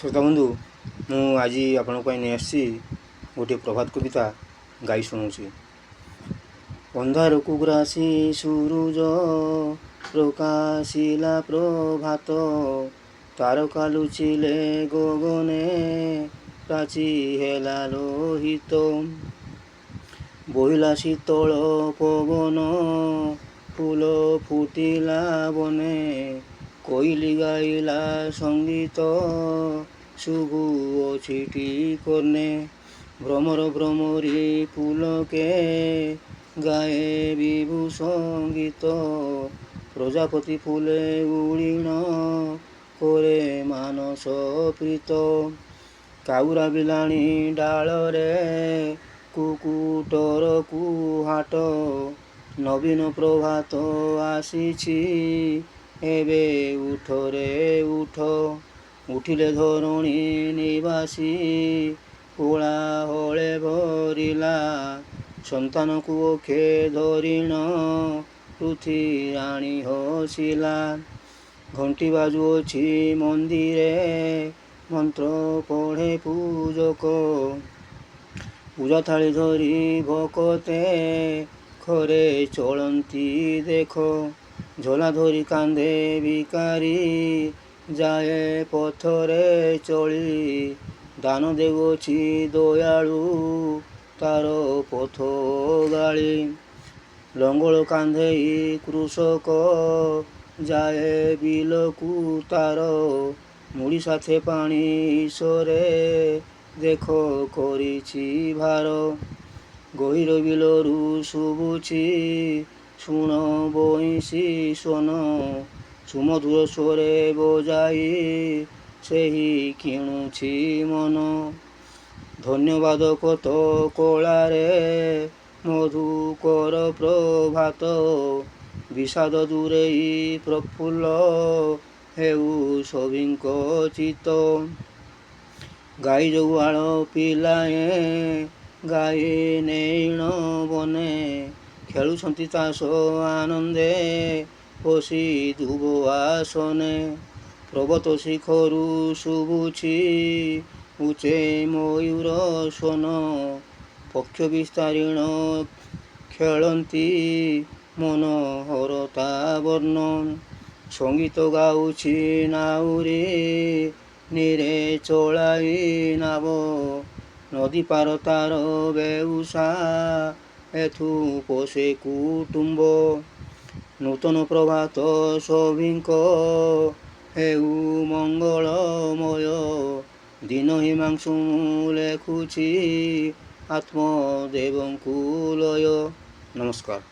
श्रोता बंधु मु आज आपण नहीं आसी गोटे प्रभात कविता गाई शुणुची। अंधार को ग्रासी सूरुज प्रकाशिला प्रभात, तारका लुचिले गगने प्राची हेला लोहित। बोहिला शीतल पवन फूल फुटिला बने, कोइली गाइला संगीत शुभु छिटी करने। भ्रमर भ्रमरी पुलके गाए विभु संगीत, प्रजापति फूले उड़ीण करे मानस प्रीत। काउरा बिलाणी डालरे कुकुटर कुहाट, नवीन प्रभात आसीछि एबे उठ रे उठ। उठिले धरणी निवासी कोलाहले भरिला, संतान को ओखे धरिण पृथ्वी राणी हसिला। घंटी बाजुअछि मंदिरे मंत्र पढ़े पूजक, पूजा थाली धरी भकते खरे चलती देख। झोला धरी कांधे भिकारी जाए पथरे चली, दान देउछि दयालु तार पथ गाड़ी। लंगल कांधेई कृषक जाए बिलकू तार, मुड़ी साथे पानी ईश्वरे देख करिछि भार। गहिर बिलरू शुभुछि शुण बइंसी सोन, सुमधुर स्वरे बजाई सेही किणुछि मन। धन्यवाद कत कलारे मधुकर प्रभात, विषाद दूरेई प्रफुल्ल हेउ सभिंक चित। गाई जगुआल पिलाए गाई नेइण बने, खेलुछंती तास आनंदे बसी दुब आसने। पर्वत शिखरु शुभुछि उचे मयूर स्वन, पक्ष विस्तारीण खेलती मनोहरता वर्ण। संगीत गाउछि नाउरी नीरे चलाई नाव, नदी पार तार बेउसा एथु पोषे कुटुंब। नूतन प्रभात सभिंक हेउ मंगलमय, दिन हिमांशु लेखुछि आत्मदेवंकु लय। नमस्कार।